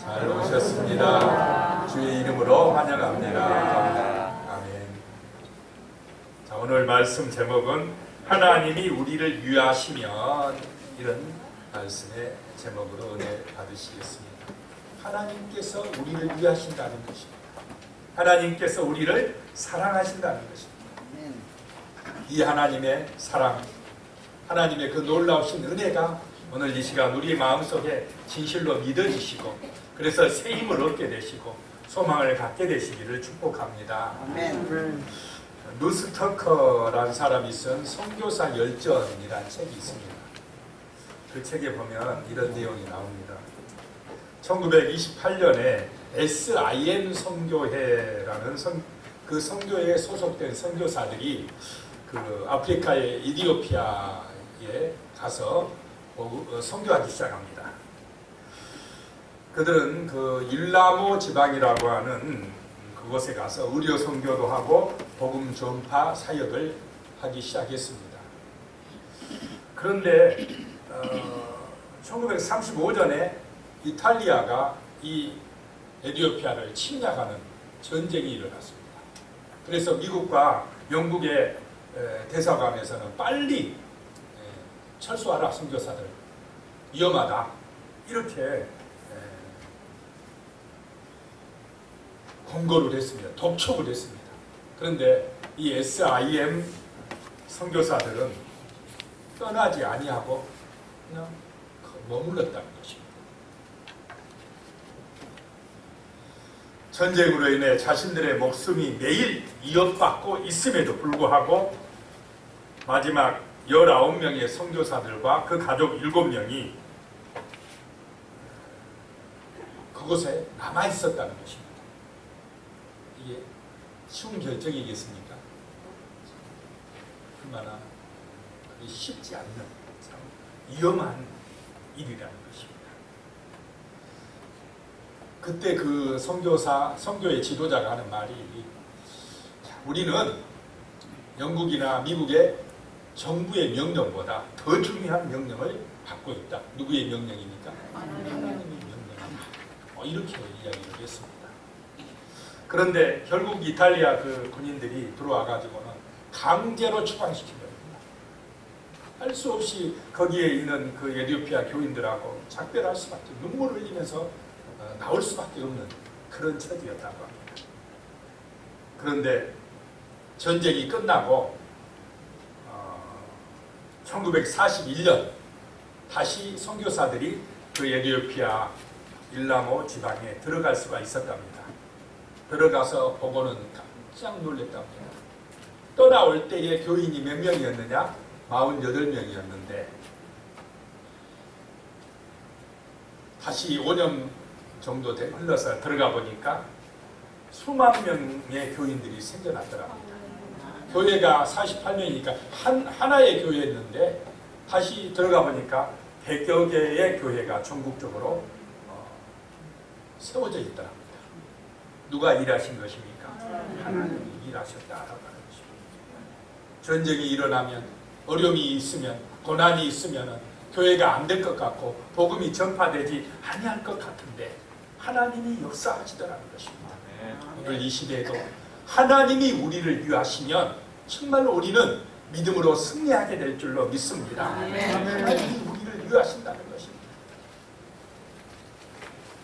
잘 오셨습니다. 주의 이름으로 환영합니다. 아멘. 자, 오늘 말씀 제목은 하나님이 우리를 위하시면, 이런 말씀의 제목으로 은혜 받으시겠습니다. 하나님께서 우리를 위하신다는 것입니다. 하나님께서 우리를 사랑하신다는 것입니다. 이 하나님의 사랑, 하나님의 그 놀라우신 은혜가 오늘 이 시간 우리 마음속에 진실로 믿어지시고, 그래서 새 힘을 얻게 되시고 소망을 갖게 되시기를 축복합니다. 아멘. 루스 터커라는 사람이 쓴 선교사 열전이라는 책이 있습니다. 그 책에 보면 이런 내용이 나옵니다. 1928년에 SIM 선교회라는 그 선교회에 소속된 선교사들이 그 아프리카의 이디오피아에 가서 선교하기 시작합니다. 그들은 그 일라모 지방이라고 하는 그곳에 가서 의료 선교도 하고 복음 전파 사역을 하기 시작했습니다. 그런데 1935년에 이탈리아가 이 에티오피아를 침략하는 전쟁이 일어났습니다. 그래서 미국과 영국의 대사관에서는 빨리 철수하라, 선교사들 위험하다, 이렇게 권고를 했습니다. 독촉을 했습니다. 그런데 이 SIM 선교사들은 떠나지 아니하고 그냥 머물렀다는 것입니다. 전쟁으로 인해 자신들의 목숨이 매일 위협받고 있음에도 불구하고 마지막 19명의 선교사들과 그 가족 7명이 그곳에 남아있었다는 것입니다. 이게 쉬운 결정이겠습니까? 얼마나 쉽지 않는, 참 위험한 일이라는 것입니다. 그때 그 선교의 지도자가 하는 말이, 우리는 영국이나 미국의 정부의 명령보다 더 중요한 명령을 받고 있다. 누구의 명령입니까? 하나님의 명령입니다. 이렇게 이야기를 했습니다. 그런데 결국 이탈리아 그 군인들이 들어와 가지고는 강제로 추방시킨 겁니다. 할 수 없이 거기에 있는 그 에티오피아 교인들하고 작별할 수밖에, 눈물을 흘리면서 나올 수밖에 없는 그런 처지였다고 합니다. 그런데 전쟁이 끝나고 1941년 다시 선교사들이 그 에티오피아 일라모 지방에 들어갈 수가 있었답니다. 들어가서 보고는 깜짝 놀랐답니다. 떠나올 때의 교인이 몇 명이었느냐? 48명이었는데 다시 5년 정도 흘러서 들어가 보니까 수만 명의 교인들이 생겨났더랍니다. 교회가 48명이니까 하나의 교회였는데 다시 들어가 보니까 100여 개의 교회가 전국적으로 세워져 있더랍니다. 누가 일하신 것입니까? 하나님이 일하셨다라고 하는 것입니다. 전쟁이 일어나면, 어려움이 있으면, 고난이 있으면 교회가 안 될 것 같고 복음이 전파되지 아니할 것 같은데 하나님이 역사하시더라는 것입니다. 오늘 이 시대에도 하나님이 우리를 위하시면 정말로 우리는 믿음으로 승리하게 될 줄로 믿습니다. 하나님이 우리를 위하신다는 것입니다.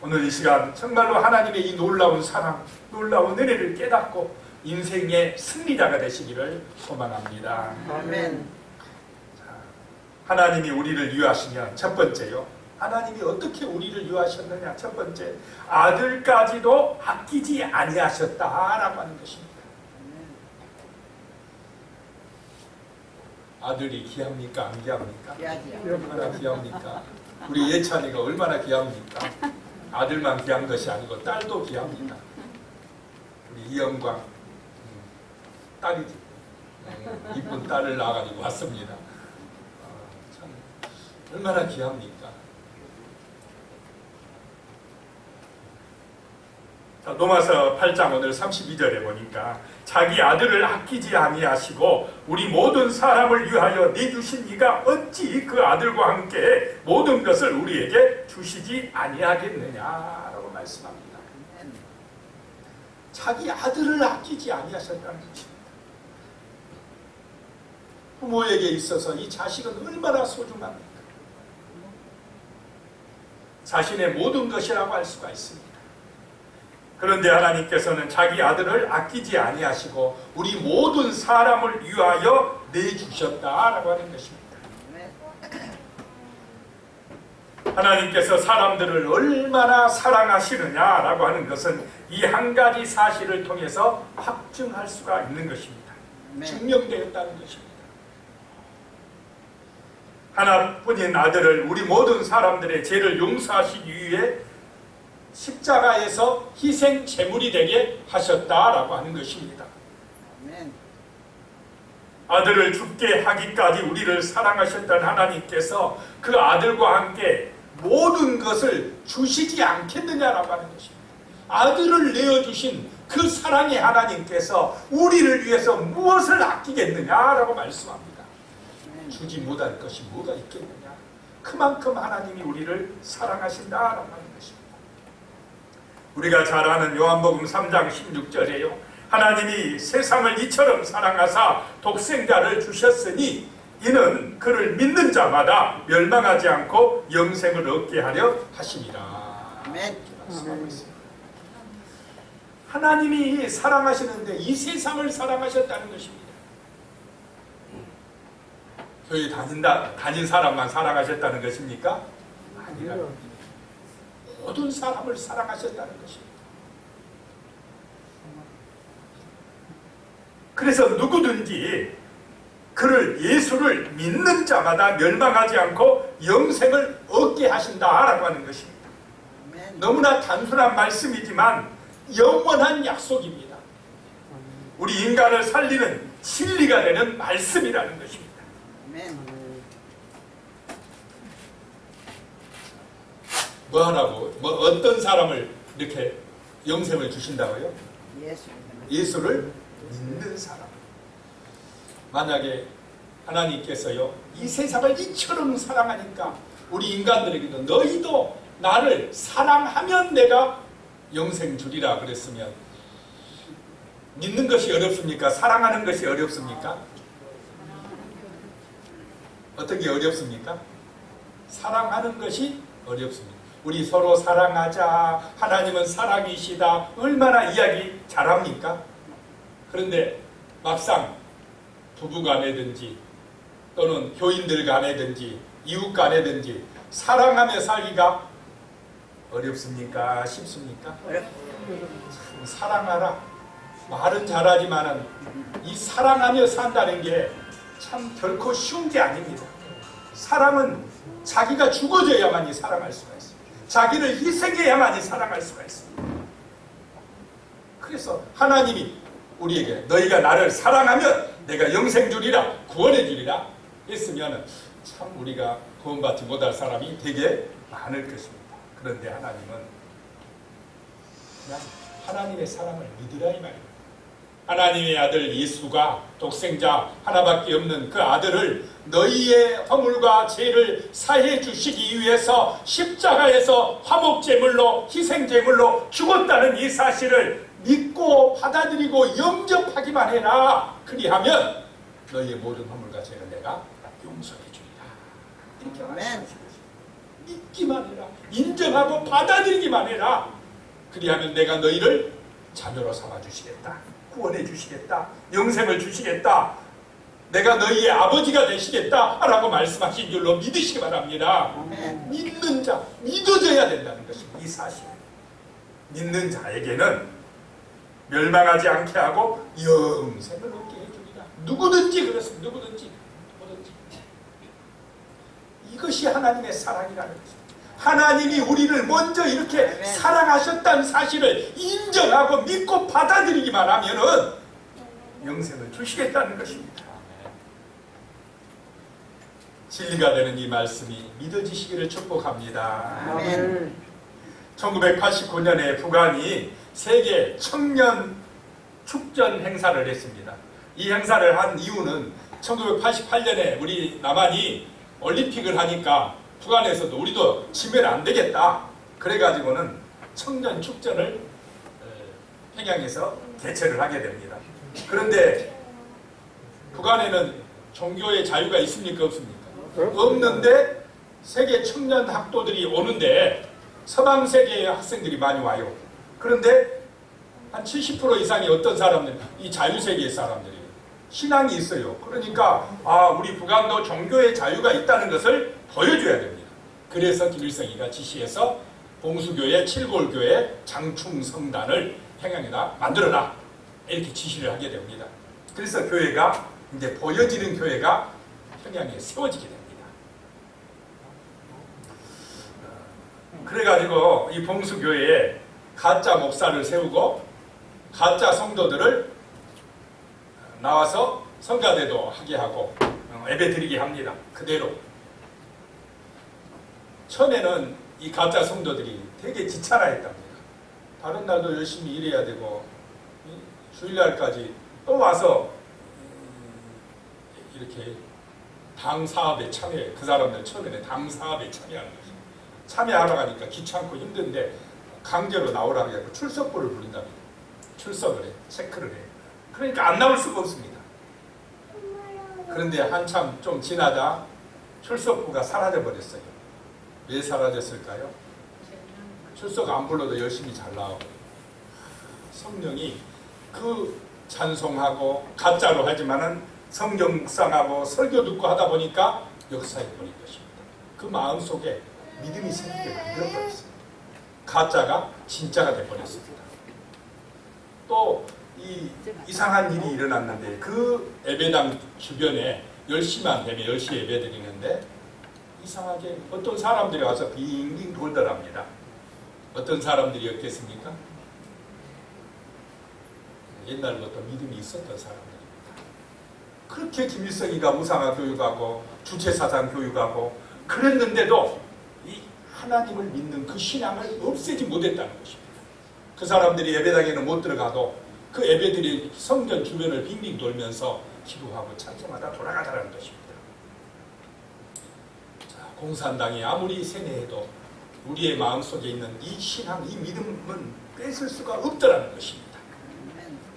오늘 이 시간 정말로 하나님의 이 놀라운 사랑, 놀라운 은혜를 깨닫고 인생의 승리자가 되시기를 소망합니다. 아멘. 하나님이 우리를 위하시면 첫 번째요, 하나님이 어떻게 우리를 위하셨느냐? 첫 번째, 아들까지도 아끼지 아니하셨다라고 하는 것입니다. 아들이 귀합니까? 안 귀합니까? 얼마나 귀합니까? 우리 예찬이가 얼마나 귀합니까? 아들만 귀한 것이 아니고 딸도 귀합니다. 우리 이영광 딸이지. 이쁜 딸을 낳아가지고 왔습니다. 참 얼마나 귀합니까? 자, 로마서 8장 오늘 32절에 보니까 자기 아들을 아끼지 아니하시고 우리 모든 사람을 위하여 내주신 이가 어찌 그 아들과 함께 모든 것을 우리에게 주시지 아니하겠느냐라고 말씀합니다. 자기 아들을 아끼지 아니하셨다는 것입니다. 부모에게 있어서 이 자식은 얼마나 소중합니까? 자신의 모든 것이라고 할 수가 있습니다. 그런데 하나님께서는 자기 아들을 아끼지 아니하시고 우리 모든 사람을 위하여 내주셨다라고 하는 것입니다. 하나님께서 사람들을 얼마나 사랑하시느냐라고 하는 것은 이 한 가지 사실을 통해서 확증할 수가 있는 것입니다. 증명되었다는 것입니다. 하나뿐인 아들을 우리 모든 사람들의 죄를 용서하시기 위해 십자가에서 희생 제물이 되게 하셨다라고 하는 것입니다. 아들을 죽게 하기까지 우리를 사랑하셨던 하나님께서 그 아들과 함께 모든 것을 주시지 않겠느냐라고 하는 것입니다. 아들을 내어주신 그 사랑의 하나님께서 우리를 위해서 무엇을 아끼겠느냐라고 말씀합니다. 주지 못할 것이 뭐가 있겠느냐. 그만큼 하나님이 우리를 사랑하신다라고 하는 것입니다. 우리가 잘 아는 요한복음 3장 16절에요. 하나님이 세상을 이처럼 사랑하사 독생자를 주셨으니 이는 그를 믿는 자마다 멸망하지 않고 영생을 얻게 하려 하심이라. 말씀하고 있습니다. 하나님이 사랑하시는데 이 세상을 사랑하셨다는 것입니다. 교회 다닌 사람만 사랑하셨다는 것입니까? 아니라 모든 사람을 사랑하셨다는 것입니다. 그래서 누구든지 그를 예수를 믿는 자마다 멸망하지 않고 영생을 얻게 하신다라고 하는 것입니다. 너무나 단순한 말씀이지만 영원한 약속입니다. 우리 인간을 살리는 진리가 되는 말씀이라는 것입니다. 뭐 하라고? 어떤 사람을 이렇게 영생을 주신다고요? 예수를 믿는 사람. 만약에 하나님께서요 이 세상을 이처럼 사랑하니까 우리 인간들에게도 너희도 나를 사랑하면 내가 영생 주리라 그랬으면 믿는 것이 어렵습니까? 사랑하는 것이 어렵습니까? 어떤 게 어렵습니까? 사랑하는 것이 어렵습니다. 우리 서로 사랑하자, 하나님은 사랑이시다, 얼마나 이야기 잘합니까? 그런데 막상 부부 간에든지 또는 교인들 간에든지 이웃 간에든지 사랑하며 살기가 어렵습니까? 쉽습니까? 참 사랑하라. 말은 잘하지만은 이 사랑하며 산다는 게 참 결코 쉬운 게 아닙니다. 사람은 자기가 죽어져야만이 사랑할 수가 있습니다. 자기를 희생해야만이 사랑할 수가 있습니다. 그래서 하나님이 우리에게 너희가 나를 사랑하면 내가 영생 주리라, 구원해 주리라 했으면 참 우리가 구원받지 못할 사람이 되게 많을 것입니다. 그런데 하나님은 그냥 하나님의 사랑을 믿으라 이 말입니다. 하나님의 아들 예수가 독생자 하나밖에 없는 그 아들을 너희의 허물과 죄를 사해 주시기 위해서 십자가에서 화목제물로 희생제물로 죽었다는 이 사실을 믿고 받아들이고 영접하기만 해라. 그리하면 너희의 모든 허물과 죄를 내가 용서해 주리라. 이렇게 말씀하시고 믿기만 해라. 인정하고 받아들이기만 해라. 그리하면 내가 너희를 자녀로 삼아 주시겠다. 구원해 주시겠다. 영생을 주시겠다. 내가 너희의 아버지가 되시겠다 라고 말씀하신 줄로 믿으시기 바랍니다. 믿는 자, 믿어져야 된다는 것입니다. 이 사실. 믿는 자에게는 멸망하지 않게 하고 영생을 얻게 해주리라. 누구든지 그렇습니다. 누구든지. 이것이 하나님의 사랑이라는 것입니다. 하나님이 우리를 먼저 이렇게 사랑하셨다는 사실을 인정하고 믿고 받아들이기만 하면은 영생을 주시겠다는 것입니다. 진리가 되는 이 말씀이 믿어지시기를 축복합니다. 아멘. 1989년에 북한이 세계 청년 축전 행사를 했습니다. 이 행사를 한 이유는 1988년에 우리 남한이 올림픽을 하니까 북한에서도 우리도 지면 안 되겠다. 그래가지고는 청년 축전을 평양에서 개최를 하게 됩니다. 그런데 북한에는 종교의 자유가 있습니까? 없습니까? 없는데 세계 청년 학도들이 오는데 서방 세계의 학생들이 많이 와요. 그런데 한 70% 이상이 어떤 사람들, 이 자유세계의 사람들이에요. 신앙이 있어요. 그러니까 우리 북한도 종교의 자유가 있다는 것을 보여줘야 됩니다. 그래서 김일성이가 지시해서 봉수교회, 칠골교회, 장충성단을 평양에다 만들어라 이렇게 지시를 하게 됩니다. 그래서 교회가 이제 보여지는 교회가 평양에 세워지게 됩니다. 그래가지고 이 봉수교회에 가짜 목사를 세우고 가짜 성도들을 나와서 성가대도 하게 하고 예배드리게 합니다. 그대로. 처음에는 이 가짜 성도들이 되게 지찬하였답니다. 다른 날도 열심히 일해야 되고 주일날까지 또 와서 이렇게 당 사업에 참여해. 그 사람들 처음에는 당 사업에 참여하는 거죠. 참여하러 가니까 귀찮고 힘든데 강제로 나오라고 해서 출석부를 부른답니다. 출석을 해. 체크를 해. 그러니까 안 나올 수가 없습니다. 그런데 한참 좀 지나다 출석부가 사라져버렸어요. 왜 사라졌을까요? 출석 안 불러도 열심히 잘 나오고 성령이 그 찬송하고 가짜로 하지만은 성경 묵상하고 설교 듣고 하다 보니까 역사해버린 것입니다. 그 마음속에 믿음이 생기게 만들어버렸습니다. 가짜가 진짜가 돼버렸습니다. 또 이 이상한 일이 일어났는데 그 예배당 주변에 10시만 되면 10시 예배 드리는데 이상하게 어떤 사람들이 와서 빙빙 돌더랍니다. 어떤 사람들이었겠습니까? 옛날부터 믿음이 있었던 사람들입니다. 그렇게 김일성이가 무상화 교육하고 주체사상 교육하고 그랬는데도 이 하나님을 믿는 그 신앙을 없애지 못했다는 것입니다. 그 사람들이 예배당에는 못 들어가도 그 예배들이 성전 주변을 빙빙 돌면서 기도하고 찬송하다 돌아가더라는 것입니다. 자, 공산당이 아무리 세뇌해도 우리의 마음속에 있는 이 신앙, 이 믿음은 뺏을 수가 없더라는 것입니다.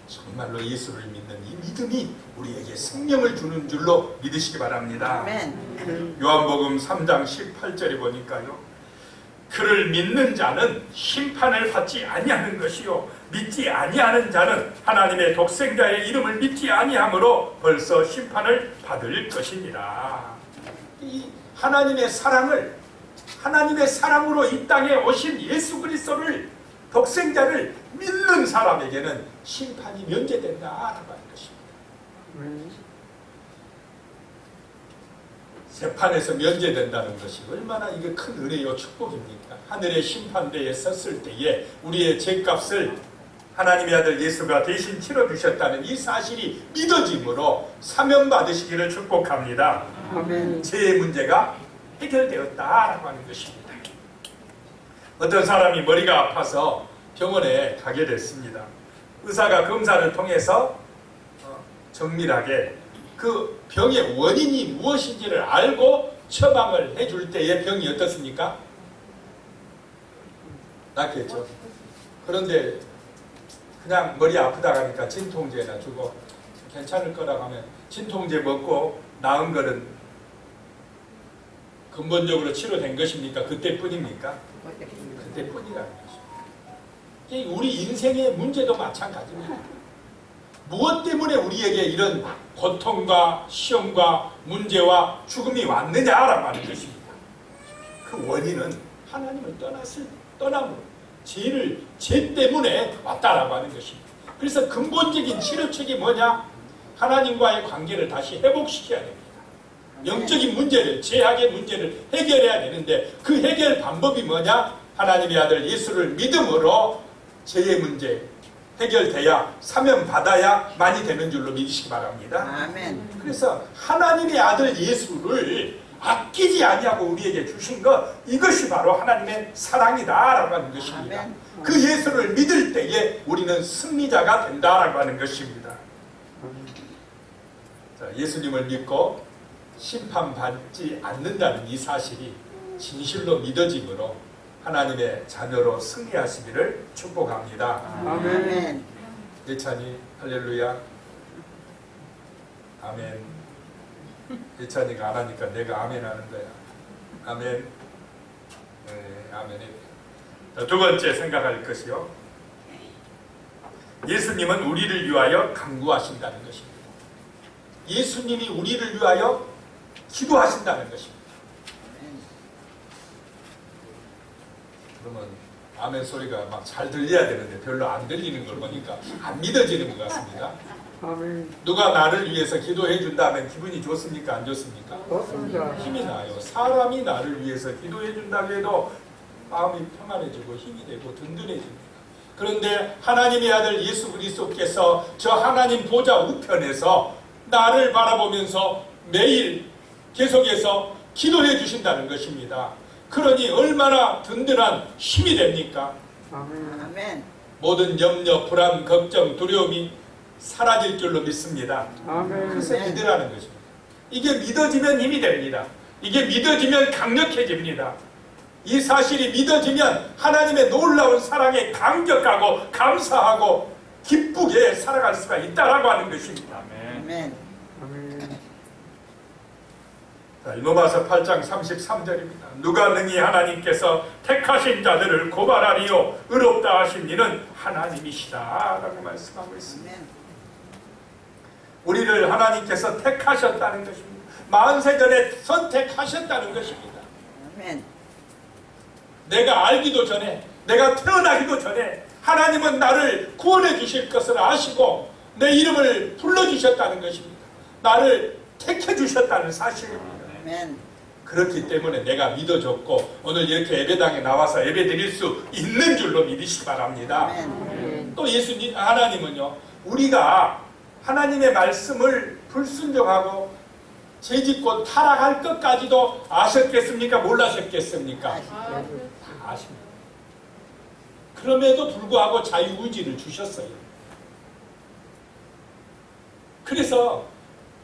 정말로 예수를 믿는 이 믿음이 우리에게 생명을 주는 줄로 믿으시기 바랍니다. 요한복음 3장 18절에 보니까요. 그를 믿는 자는 심판을 받지 아니하는 것이요 믿지 아니하는 자는 하나님의 독생자의 이름을 믿지 아니하므로 벌써 심판을 받을 것입니다. 이 하나님의 사랑으로 이 땅에 오신 예수 그리스도를 독생자를 믿는 사람에게는 심판이 면제된다라고 하는 것입니다. 재판에서 면제된다는 것이 얼마나 이게 큰 은혜요 축복입니까? 하늘의 심판대에 섰을 때에 우리의 죄값을 하나님의 아들 예수가 대신 치러주셨다는 이 사실이 믿어짐으로 사면받으시기를 축복합니다. 아멘. 죄의 문제가 해결되었다라고 하는 것입니다. 어떤 사람이 머리가 아파서 병원에 가게 됐습니다. 의사가 검사를 통해서 정밀하게 그 병의 원인이 무엇인지를 알고 처방을 해줄 때의 병이 어떻습니까? 낫겠죠. 그런데 그냥 머리 아프다 하니까 진통제나 주고 괜찮을 거라고 하면 진통제 먹고 나은 거는 근본적으로 치료된 것입니까? 그때뿐입니까? 그때뿐이라는 것입니다. 우리 인생의 문제도 마찬가지입니다. 무엇 때문에 우리에게 이런 고통과 시험과 문제와 죽음이 왔느냐라고 하는 것입니다. 그 원인은 하나님을 떠남으로 죄 때문에 왔다라고 하는 것입니다. 그래서 근본적인 치료책이 뭐냐? 하나님과의 관계를 다시 회복시켜야 됩니다. 영적인 문제를, 죄악의 문제를 해결해야 되는데 그 해결 방법이 뭐냐? 하나님의 아들 예수를 믿음으로 죄의 문제 해결돼야 사면받아야 많이 되는 줄로 믿으시기 바랍니다. 아멘. 그래서 하나님의 아들 예수를 아끼지 아니하고 우리에게 주신 것, 이것이 바로 하나님의 사랑이다라고 하는 것입니다. 아멘. 그 예수를 믿을 때에 우리는 승리자가 된다라고 하는 것입니다. 자, 예수님을 믿고 심판받지 않는다는 이 사실이 진실로 믿어짐으로 하나님의 자녀로 승리하시기를 축복합니다. 아멘. 예찬이 할렐루야. 아멘. 예찬이가 안 하니까 내가 아멘 하는 거야. 아멘. 네, 아멘. 두 번째 생각할 것이요, 예수님은 우리를 위하여 간구하신다는 것입니다. 예수님이 우리를 위하여 기도하신다는 것입니다. 그러면 아멘 소리가 막 잘 들려야 되는데 별로 안 들리는 걸 보니까 안 믿어지는 것 같습니다. 아멘. 누가 나를 위해서 기도해 준다면 기분이 좋습니까? 안 좋습니까? 좋습니다. 힘이 나요. 사람이 나를 위해서 기도해 준다고 해도 마음이 평안해지고 힘이 되고 든든해집니다. 그런데 하나님의 아들 예수 그리스도께서 저 하나님 보좌 우편에서 나를 바라보면서 매일 계속해서 기도해 주신다는 것입니다. 그러니 얼마나 든든한 힘이 됩니까? 아멘. 모든 염려, 불안, 걱정, 두려움이 사라질 줄로 믿습니다. 아멘. 그래서 믿으라는 것입니다. 이게 믿어지면 힘이 됩니다. 이게 믿어지면 강력해집니다. 이 사실이 믿어지면 하나님의 놀라운 사랑에 감격하고 감사하고 기쁘게 살아갈 수가 있다라고 하는 것입니다. 아멘. 아멘. 자, 로마서 8장 33절입니다. 누가 능히 하나님께서 택하신 자들을 고발하리요 의롭다 하신 이는 하나님이시다 라고 말씀하고 있습니다. 우리를 하나님께서 택하셨다는 것입니다. 만세 전에 선택하셨다는 것입니다. 아멘. 내가 알기도 전에, 내가 태어나기도 전에 하나님은 나를 구원해 주실 것을 아시고 내 이름을 불러주셨다는 것입니다. 나를 택해 주셨다는 사실입니다. 아멘. 그렇기 때문에 내가 믿어줬고 오늘 이렇게 예배당에 나와서 예배 드릴 수 있는 줄로 믿으시기 바랍니다. 아멘. 또 예수님, 하나님은요, 우리가 하나님의 말씀을 불순종하고 죄짓고 타락할 것까지도 아셨겠습니까? 몰라셨겠습니까? 다 아십니다. 그럼에도 불구하고 자유의지를 주셨어요. 그래서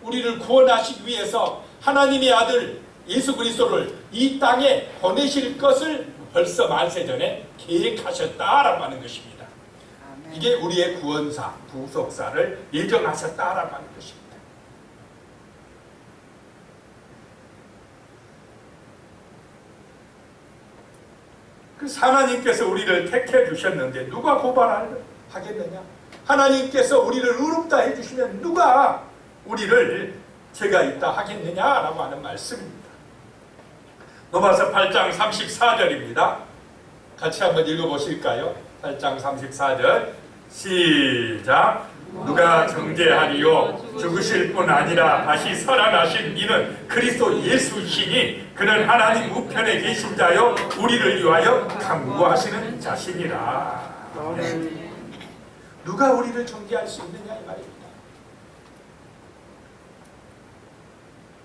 우리를 구원하시기 위해서 하나님의 아들 예수 그리스도를 이 땅에 보내실 것을 벌써 만세 전에 계획하셨다라고 하는 것입니다. 아멘. 이게 우리의 구원사, 구속사를 예정하셨다라고 하는 것입니다. 그래서 하나님께서 우리를 택해 주셨는데 누가 고발하겠느냐? 하나님께서 우리를 의롭다 해주시면 누가 우리를 죄가 있다 하겠느냐라고 하는 말씀입니다. 로마서 8장 34절입니다. 같이 한번 읽어보실까요? 8장 34절 시작. 누가 정죄하리요 죽으실 뿐 아니라 다시 살아나신 이는 그리스도 예수시니 그는 하나님 우편에 계신 자요 우리를 위하여 간구하시는 자신이라. 아멘. 누가 우리를 정죄할 수 있느냐 이 말입니다.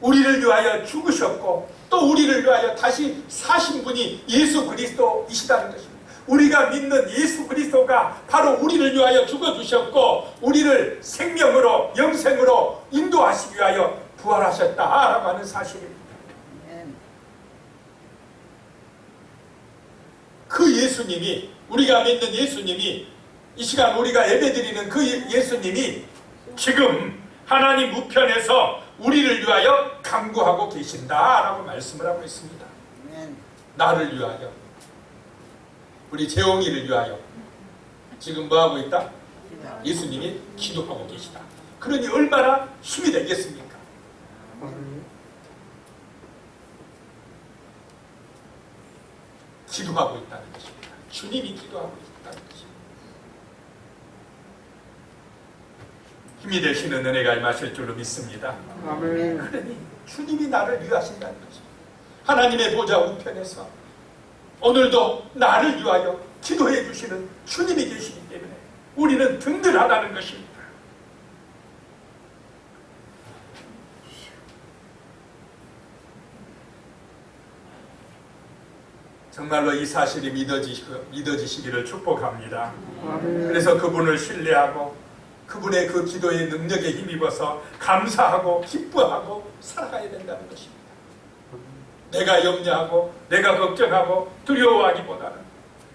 우리를 위하여 죽으셨고 또 우리를 위하여 다시 사신 분이 예수 그리스도이시다는 것입니다. 우리가 믿는 예수 그리스도가 바로 우리를 위하여 죽어주셨고 우리를 생명으로 영생으로 인도하시기 위하여 부활하셨다라고 하는 사실입니다. 그 예수님이, 우리가 믿는 예수님이, 이 시간 우리가 예배드리는 그 예수님이 지금 하나님 우편에서 우리를 위하여 간구하고 계신다라고 말씀을 하고 있습니다. 나를 위하여, 우리 재홍이를 위하여 지금 뭐하고 있다? 예수님이 기도하고 계시다. 그러니 얼마나 힘이 되겠습니까? 기도하고 있다는 것입니다. 주님이 기도하고 있다는 것입니다. 힘이 되시는 은혜가 임하실 줄로 믿습니다. 아멘. 그러니 주님이 나를 위하신다는 것입니다. 하나님의 보좌 우편에서 오늘도 나를 위하여 기도해 주시는 주님이 계시기 때문에 우리는 든든하다는 것입니다. 정말로 이 사실이 믿어지시기를 축복합니다. 아멘. 그래서 그분을 신뢰하고 그분의 그 기도의 능력에 힘입어서 감사하고 기뻐하고 살아가야 된다는 것입니다. 내가 염려하고 내가 걱정하고 두려워하기보다는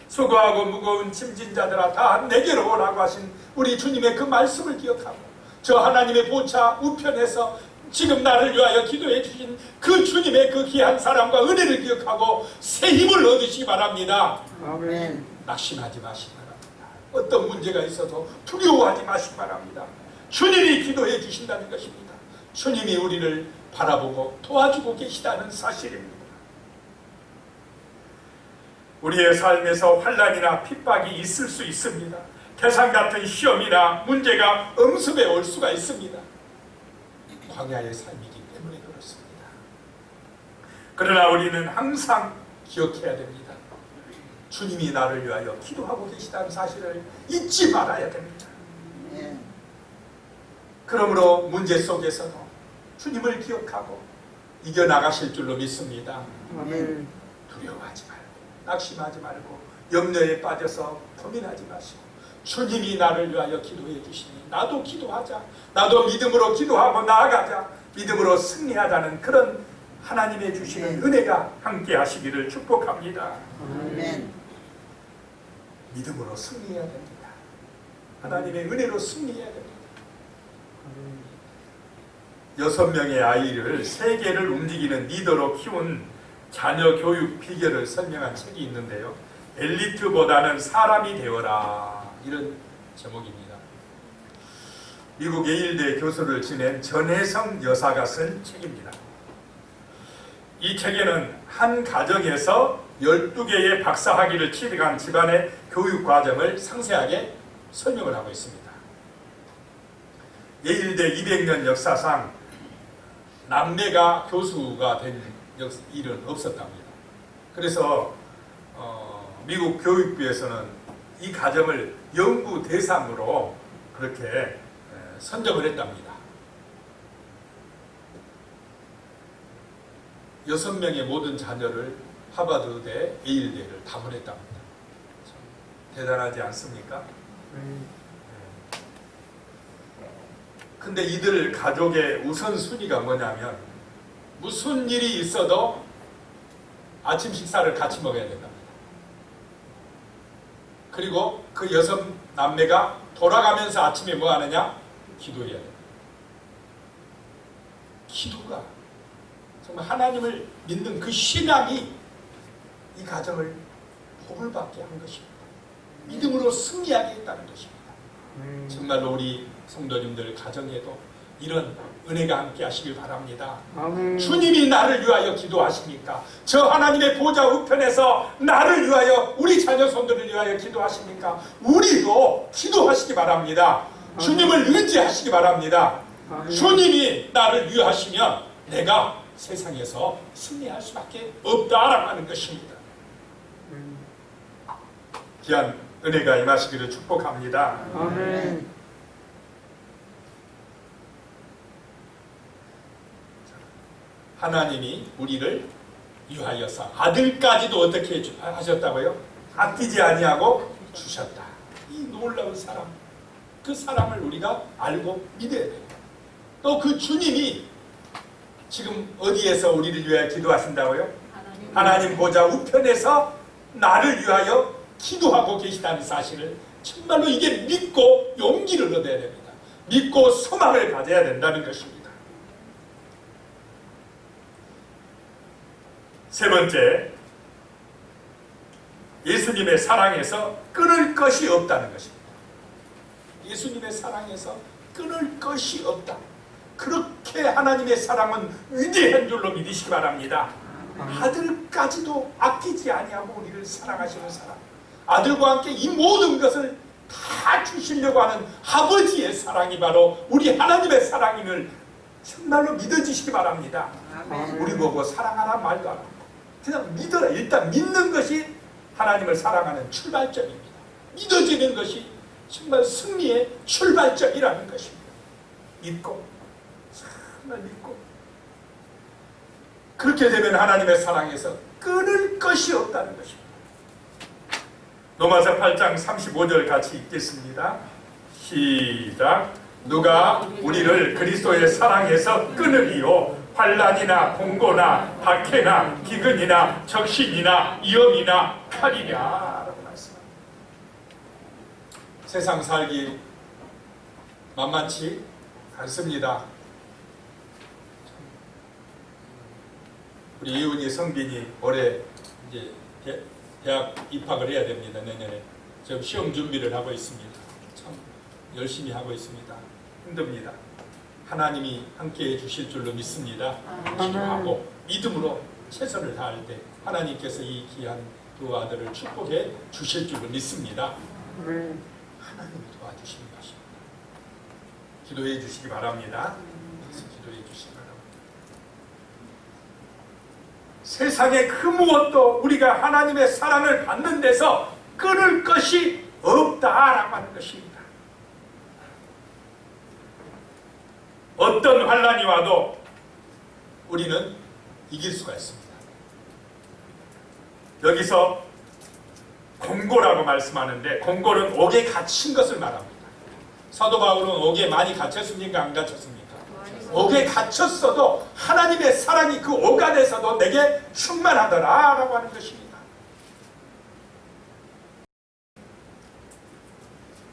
수고하고 무거운 짐진 자들아 다 내게로 오라고 하신 우리 주님의 그 말씀을 기억하고 저 하나님의 보좌 우편에서 지금 나를 위하여 기도해 주신 그 주님의 그 귀한 사랑과 은혜를 기억하고 새 힘을 얻으시기 바랍니다. 아멘. 낙심하지 마시기 바랍니다. 어떤 문제가 있어도 두려워하지 마시기 바랍니다. 주님이 기도해 주신다는 것입니다. 주님이 우리를 바라보고 도와주고 계시다는 사실입니다. 우리의 삶에서 환난이나 핍박이 있을 수 있습니다. 태산 같은 시험이나 문제가 엄습해 올 수가 있습니다. 광야의 삶이기 때문에 그렇습니다. 그러나 우리는 항상 기억해야 됩니다. 주님이 나를 위하여 기도하고 계시다는 사실을 잊지 말아야 됩니다. 그러므로 문제 속에서도 주님을 기억하고 이겨나가실 줄로 믿습니다. 아멘. 두려워하지 말고 낙심하지 말고 염려에 빠져서 고민하지 마시고 주님이 나를 위하여 기도해 주시니 나도 기도하자. 나도 믿음으로 기도하고 나아가자. 믿음으로 승리하자는 그런 하나님의 주시는 은혜가 함께 하시기를 축복합니다. 아멘. 믿음으로 승리해야 됩니다. 하나님의 은혜로 승리해야 됩니다. 6명의 아이를 세계를 움직이는 리더로 키운 자녀 교육 비결을 설명한 책이 있는데요. 엘리트보다는 사람이 되어라, 이런 제목입니다. 미국 예일대 교수를 지낸 전혜성 여사가 쓴 책입니다. 이 책에는 한 가정에서 12개의 박사학위를 취득한 집안의 교육 과정을 상세하게 설명을 하고 있습니다. 예일대 200년 역사상 남매가 교수가 된 일은 없었답니다. 그래서 미국 교육부에서는 이 가정을 연구 대상으로 그렇게 선정을 했답니다. 6명의 모든 자녀를 하버드대, 예일대를 다 보냈답니다. 대단하지 않습니까? 근데 이들 가족의 우선순위가 뭐냐면 무슨 일이 있어도 아침 식사를 같이 먹어야 된답니다. 그리고 그 6남매가 돌아가면서 아침에 뭐 하느냐? 기도해야 됩니다. 기도가 정말 하나님을 믿는 그 신앙이 이 가정을 복을 받게 한 것입니다. 믿음으로 승리하게 했다는 것입니다. 정말로 우리 성도님들 가정에도 이런 은혜가 함께 하시길 바랍니다. 아멘. 주님이 나를 위하여 기도하십니까? 저 하나님의 보좌 우편에서 나를 위하여 우리 자녀 손들을 위하여 기도하십니까? 우리도 기도하시기 바랍니다. 주님을 의지하시기 바랍니다. 주님이 나를 위하시면 내가 세상에서 승리할 수밖에 없다라고 하는 것입니다. 귀한 은혜가 임하시기를 축복합니다. 아멘. 하나님이 우리를 위하여서 아들까지도 어떻게 하셨다고요? 아끼지 아니하고 주셨다. 이 놀라운 사랑, 그 사랑을 우리가 알고 믿어야 됩니다. 또 그 주님이 지금 어디에서 우리를 위하여 기도하신다고요? 하나님 보좌 우편에서 나를 위하여 기도하고 계시다는 사실을 정말로 이게 믿고 용기를 얻어야 됩니다. 믿고 소망을 가져야 된다는 것입니다. 세 번째, 예수님의 사랑에서 끊을 것이 없다는 것입니다. 예수님의 사랑에서 끊을 것이 없다. 그렇게 하나님의 사랑은 위대한 줄로 믿으시기 바랍니다. 아들까지도 아끼지 아니하고 우리를 사랑하시는 사랑, 아들과 함께 이 모든 것을 다 주시려고 하는 아버지의 사랑이 바로 우리 하나님의 사랑임을 정말로 믿어주시기 바랍니다. 우리 보고 사랑하라 말도 안 합니다. 그냥 믿어라. 일단 믿는 것이 하나님을 사랑하는 출발점입니다. 믿어지는 것이 정말 승리의 출발점이라는 것입니다. 믿고, 정말 믿고, 그렇게 되면 하나님의 사랑에서 끊을 것이 없다는 것입니다. 로마서 8장 35절 같이 읽겠습니다. 시작. 누가 우리를 그리스도의 사랑에서 끊으리요? 환난이나 공고나 박해나 기근이나 적신이나 위험이나 칼이냐 라고 말씀합니다. 세상 살기 만만치 않습니다. 우리 이은희 성빈이 올해 이제 대학 입학을 해야 됩니다. 내년에 지금 시험 준비를 하고 있습니다. 참 열심히 하고 있습니다. 힘듭니다. 하나님이 함께해 주실 줄로 믿습니다. 기도하고 믿음으로 최선을 다할 때 하나님께서 이 귀한 두 아들을 축복해 주실 줄로 믿습니다. 하나님이 도와주시는 것입니다. 기도해 주시기 바랍니다. 기도해 주시기 바랍니다. 세상에 그 무엇도 우리가 하나님의 사랑을 받는 데서 끊을 것이 없다라고 하는 것입니다. 어떤 환난이 와도 우리는 이길 수가 있습니다. 여기서 공고라고 말씀하는데 공고는 옥에 갇힌 것을 말합니다. 사도 바울은 옥에 많이 갇혔습니까? 안 갇혔습니까? 옥에 갇혔어도 하나님의 사랑이 그 옥 안에서도 내게 충만하더라 라고 하는 것입니다.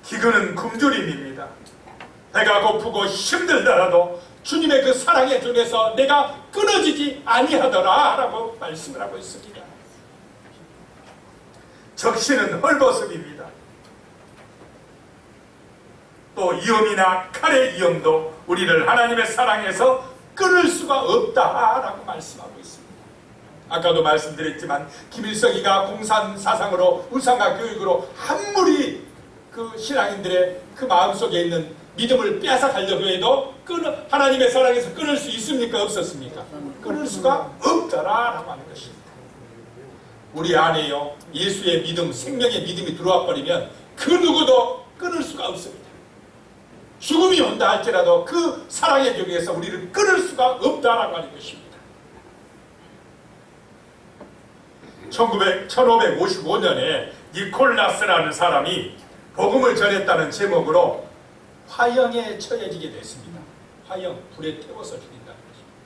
기근은 굶주림입니다. 배가 고프고 힘들더라도 주님의 그 사랑의 중에서 내가 끊어지지 아니하더라 라고 말씀을 하고 있습니다. 적신은 헐벗음입니다. 또 위험이나 칼의 위험도 우리를 하나님의 사랑에서 끊을 수가 없다라고 말씀하고 있습니다. 아까도 말씀드렸지만 김일성이가 공산 사상으로 우상화 교육으로 아무리 그 신앙인들의 그 마음속에 있는 믿음을 빼앗아가려고 해도 하나님의 사랑에서 끊을 수 있습니까? 없었습니까? 끊을 수가 없더라라고 하는 것입니다. 우리 안에요 예수의 믿음, 생명의 믿음이 들어와 버리면 그 누구도 끊을 수가 없습니다. 죽음이 온다 할지라도 그 사랑의 격에서 우리를 끊을 수가 없다라고 하는 것입니다. 1555년에 니콜라스라는 사람이 복음을 전했다는 제목으로 화형에 처해지게 됐습니다. 화형, 불에 태워서 죽인다는 것입니다.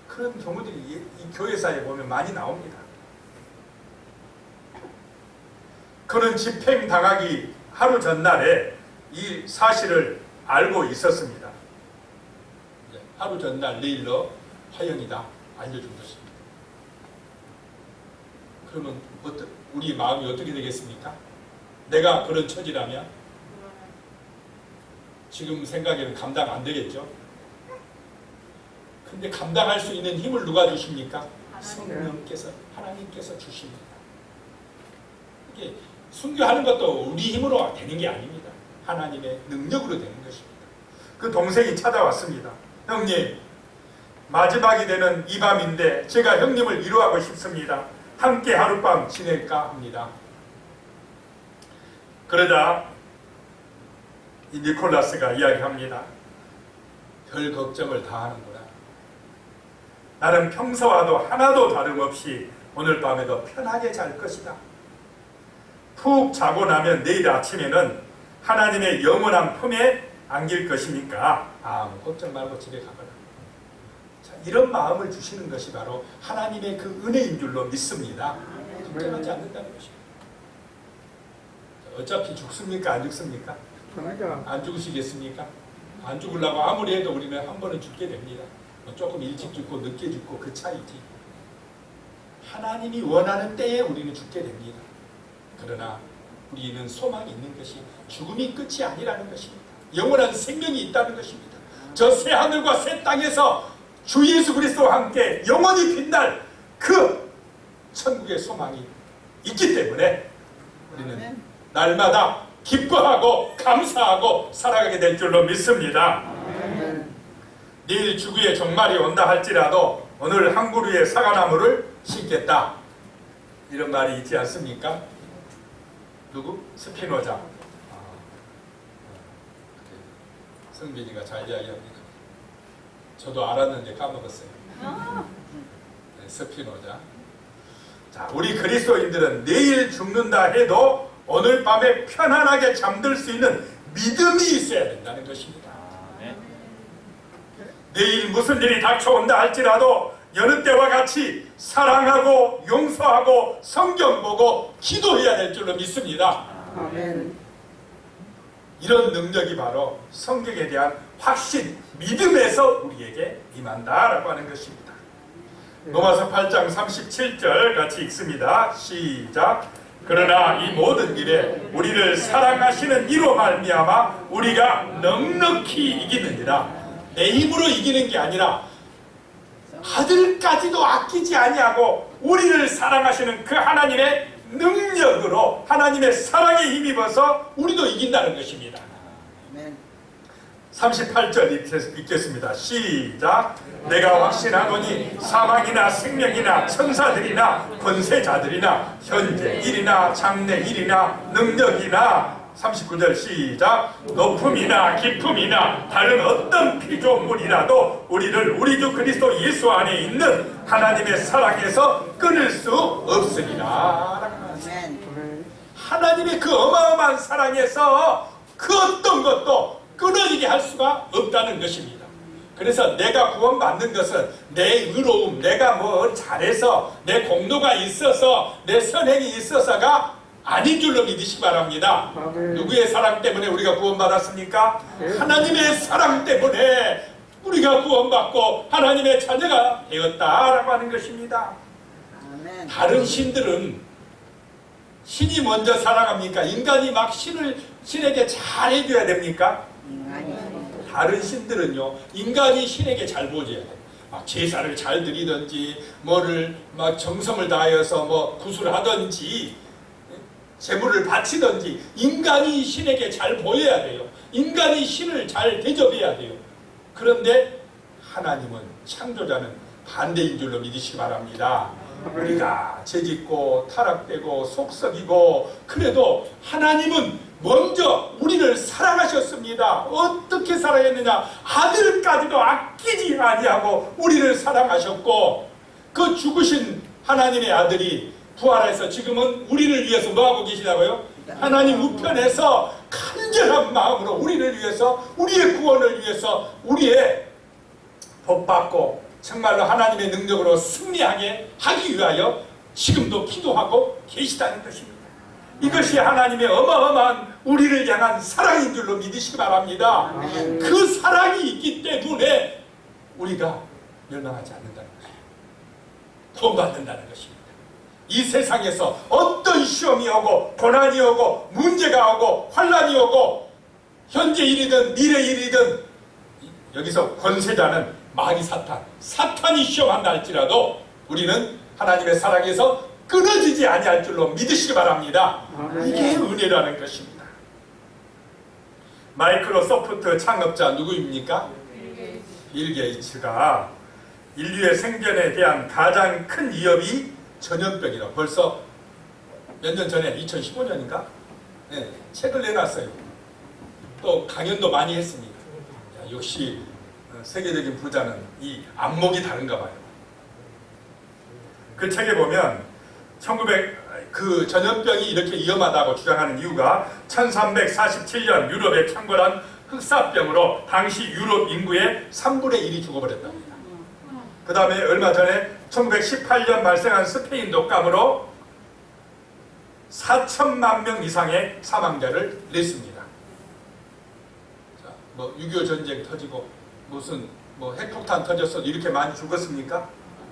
그런 경우들이 이 교회사에 보면 많이 나옵니다. 그는 집행당하기 하루 전날에 이 사실을 알고 있었습니다. 하루 전날 내일로 화형이다 알려준 것입니다. 그러면 우리 마음이 어떻게 되겠습니까? 내가 그런 처지라면 지금 생각에는 감당 안 되겠죠? 근데 감당할 수 있는 힘을 누가 주십니까? 성령께서, 하나님께서 주십니다. 이게 순교하는 것도 우리 힘으로 되는 게 아닙니다. 하나님의 능력으로 되는 것입니다. 그 동생이 찾아왔습니다. 형님, 마지막이 되는 이 밤인데 제가 형님을 위로하고 싶습니다. 함께 하룻밤 지낼까 합니다. 그러자 이 니콜라스가 이야기합니다. 별 걱정을 다 하는구나. 나는 평소와도 하나도 다름없이 오늘 밤에도 편하게 잘 것이다. 푹 자고 나면 내일 아침에는 하나님의 영원한 품에 안길 것이니까 아무 걱정 말고 집에 가거라. 자, 이런 마음을 주시는 것이 바로 하나님의 그 은혜인 줄로 믿습니다. 걱정하지 않는다는 것입니다. 어차피 죽습니까? 안 죽습니까? 안 죽으시겠습니까? 안 죽으려고 아무리 해도 우리는 한 번은 죽게 됩니다. 조금 일찍 죽고 늦게 죽고 그 차이지. 하나님이 원하는 때에 우리는 죽게 됩니다. 그러나 우리는 소망이 있는 것이 죽음이 끝이 아니라는 것입니다. 영원한 생명이 있다는 것입니다. 저 새 하늘과 새 땅에서 주 예수 그리스도와 함께 영원히 빛날 그 천국의 소망이 있기 때문에 우리는 날마다 기뻐하고 감사하고 살아가게 될 줄로 믿습니다. 내일 주구의 종말이 온다 할지라도 오늘 한 그루의 사과나무를 심겠다. 이런 말이 있지 않습니까? 누구? 스피노자. 성빈이가 잘 이야기합니다. 저도 알았는데 까먹었어요. 네, 스피노자. 자, 우리 그리스도인들은 내일 죽는다 해도 오늘 밤에 편안하게 잠들 수 있는 믿음이 있어야 된다는 것입니다. 내일 무슨 일이 닥쳐온다 할지라도 여느 때와 같이 사랑하고 용서하고 성경 보고 기도해야 될 줄로 믿습니다. 아멘. 이런 능력이 바로 성경에 대한 확신, 믿음에서 우리에게 임한다라고 하는 것입니다. 로마서 8장 37절 같이 읽습니다. 시작. 그러나 이 모든 일에 우리를 사랑하시는 이로 말미암아 우리가 넉넉히 이기느니라. 내 힘으로 이기는 게 아니라 아들까지도 아끼지 아니하고 우리를 사랑하시는 그 하나님의 능력으로 하나님의 사랑에 힘입어서 우리도 이긴다는 것입니다. 아멘. 38절 읽겠습니다. 시작. 내가 확신하노니 사망이나 생명이나 천사들이나 권세자들이나 현재 일이나 장래 일이나 능력이나 39절 시작. 높음이나 깊음이나 다른 어떤 피조물이라도 우리를 우리 주 그리스도 예수 안에 있는 하나님의 사랑에서 끊을 수 없으리라. 아멘. 하나님의 그 어마어마한 사랑에서 그 어떤 것도 끊어지게 할 수가 없다는 것입니다. 그래서 내가 구원받는 것은 내 의로움, 내가 뭐 잘해서 내 공로가 있어서 내 선행이 있어서가 아닌 줄로 믿으시기 바랍니다. 누구의 사랑 때문에 우리가 구원받았습니까? 하나님의 사랑 때문에 우리가 구원받고 하나님의 자녀가 되었다라고 하는 것입니다. 아멘. 다른 신들은 신이 먼저 사랑합니까? 인간이 막 신에게 잘해줘야 됩니까? 다른 신들은요, 인간이 신에게 잘 보여줘야 돼요. 막 제사를 잘 드리든지, 뭐를 막 정성을 다하여서 뭐 구술하든지, 제물을 바치든지, 인간이 신에게 잘 보여야 돼요. 인간이 신을 잘 대접해야 돼요. 그런데 하나님은, 창조자는 반대인 줄로 믿으시기 바랍니다. 우리가 죄짓고 타락되고 속썩이고 그래도 하나님은 먼저 우리를 사랑하셨습니다. 어떻게 사랑했느냐? 아들까지도 아끼지 아니하고 우리를 사랑하셨고, 그 죽으신 하나님의 아들이 부활해서 지금은 우리를 위해서 뭐하고 계시다고요? 하나님 우편에서 간절한 마음으로 우리를 위해서, 우리의 구원을 위해서, 우리의 복받고 정말로 하나님의 능력으로 승리하게 하기 위하여 지금도 기도하고 계시다는 것입니다. 이것이 하나님의 어마어마한 우리를 향한 사랑인 줄로 믿으시기 바랍니다. 그 사랑이 있기 때문에 우리가 멸망하지 않는다는 거예요. 구원받는다는 것입니다. 이 세상에서 어떤 시험이 오고 고난이 오고 문제가 오고 환난이 오고 현재 일이든 미래 일이든 여기서 권세자는 마귀 사탄이 시험한다 할지라도 우리는 하나님의 사랑에서 끊어지지 아니할 줄로 믿으시기 바랍니다. 이게 은혜라는 것입니다. 마이크로소프트 창업자 누구입니까? 빌 게이츠가 인류의 생존에 대한 가장 큰 위협이 전염병이라고 벌써 몇 년 전에 2015년인가? 네, 책을 내놨어요. 또 강연도 많이 했습니다. 야, 역시 세계적인 부자는 이 안목이 다른가 봐요. 그 책에 보면 그 전염병이 이렇게 위험하다고 주장하는 이유가 1347년 유럽에 창궐한 흑사병으로 당시 유럽 인구의 3분의 1이 죽어버렸답니다. 그 다음에 얼마 전에 1918년 발생한 스페인 독감으로 4천만 명 이상의 사망자를 냈습니다. 자, 뭐 6.25 전쟁 터지고 무슨 뭐 핵폭탄 터졌어 이렇게 많이 죽었습니까?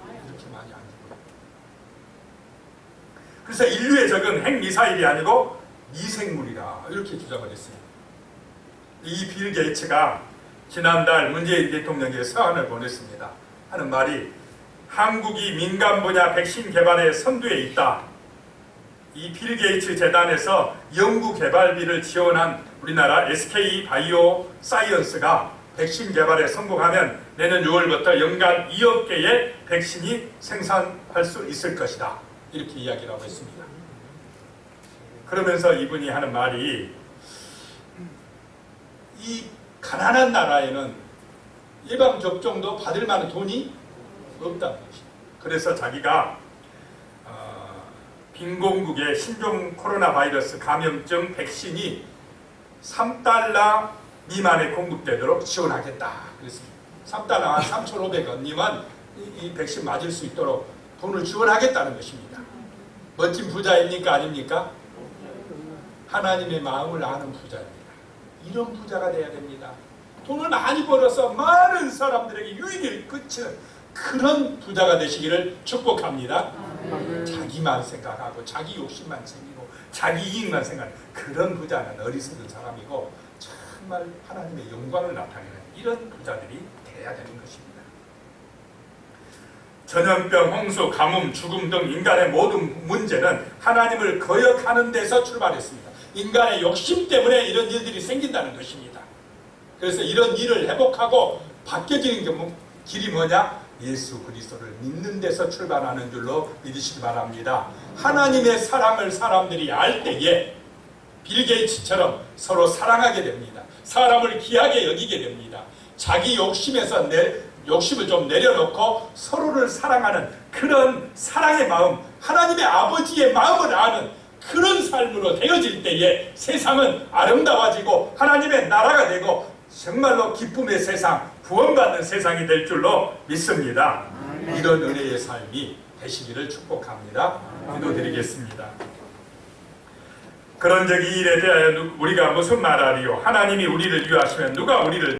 이렇게 많이 안 죽어요. 그래서 인류의 적은 핵미사일이 아니고 미생물이다 이렇게 주장을 했어요. 이 빌 게이츠가 지난달 문재인 대통령에게 서한을 보냈습니다. 하는 말이 한국이 민간 분야 백신 개발의 선두에 있다. 이 빌 게이츠 재단에서 연구 개발비를 지원한 우리나라 SK 바이오 사이언스가 백신 개발에 성공하면 내년 6월부터 연간 2억 개의 백신이 생산할 수 있을 것이다. 이렇게 이야기를 하고 있습니다. 그러면서 이분이 하는 말이 이 가난한 나라에는 예방접종도 받을 만한 돈이 없다는 것입니다. 그래서 자기가 빈곤국의 신종 코로나 바이러스 감염증 백신이 $3 미만에 공급되도록 지원하겠다 그랬습니다. 3달러 한 3,500원이면 이 백신 맞을 수 있도록 돈을 지원하겠다는 것입니다. 멋진 부자입니까? 아닙니까? 하나님의 마음을 아는 부자입니다. 이런 부자가 돼야 됩니다. 돈을 많이 벌어서 많은 사람들에게 유익을 끼치는 그런 부자가 되시기를 축복합니다. 자기만 생각하고 자기 욕심만 챙기고 자기 이익만 생각하는 그런 부자는 어리석은 사람이고 정말 하나님의 영광을 나타내는 이런 부자들이 돼야 되는 것입니다. 전염병, 홍수, 가뭄, 죽음 등 인간의 모든 문제는 하나님을 거역하는 데서 출발했습니다. 인간의 욕심 때문에 이런 일들이 생긴다는 것입니다. 그래서 이런 일을 회복하고 바뀌어지는 길이 뭐냐? 예수 그리스도를 믿는 데서 출발하는 줄로 믿으시기 바랍니다. 하나님의 사랑을 사람들이 알 때에 빌 게이츠처럼 서로 사랑하게 됩니다. 사람을 귀하게 여기게 됩니다. 자기 욕심에서 욕심을 좀 내려놓고 서로를 사랑하는 그런 사랑의 마음, 하나님의 아버지의 마음을 아는 그런 삶으로 되어질 때에 세상은 아름다워지고 하나님의 나라가 되고 정말로 기쁨의 세상, 구원받는 세상이 될 줄로 믿습니다. 이런 은혜의 삶이 되시기를 축복합니다. 기도드리겠습니다. 그런 적 이 일에 대하여 우리가 무슨 말하리요? 하나님이 우리를 위하시면 누가 우리를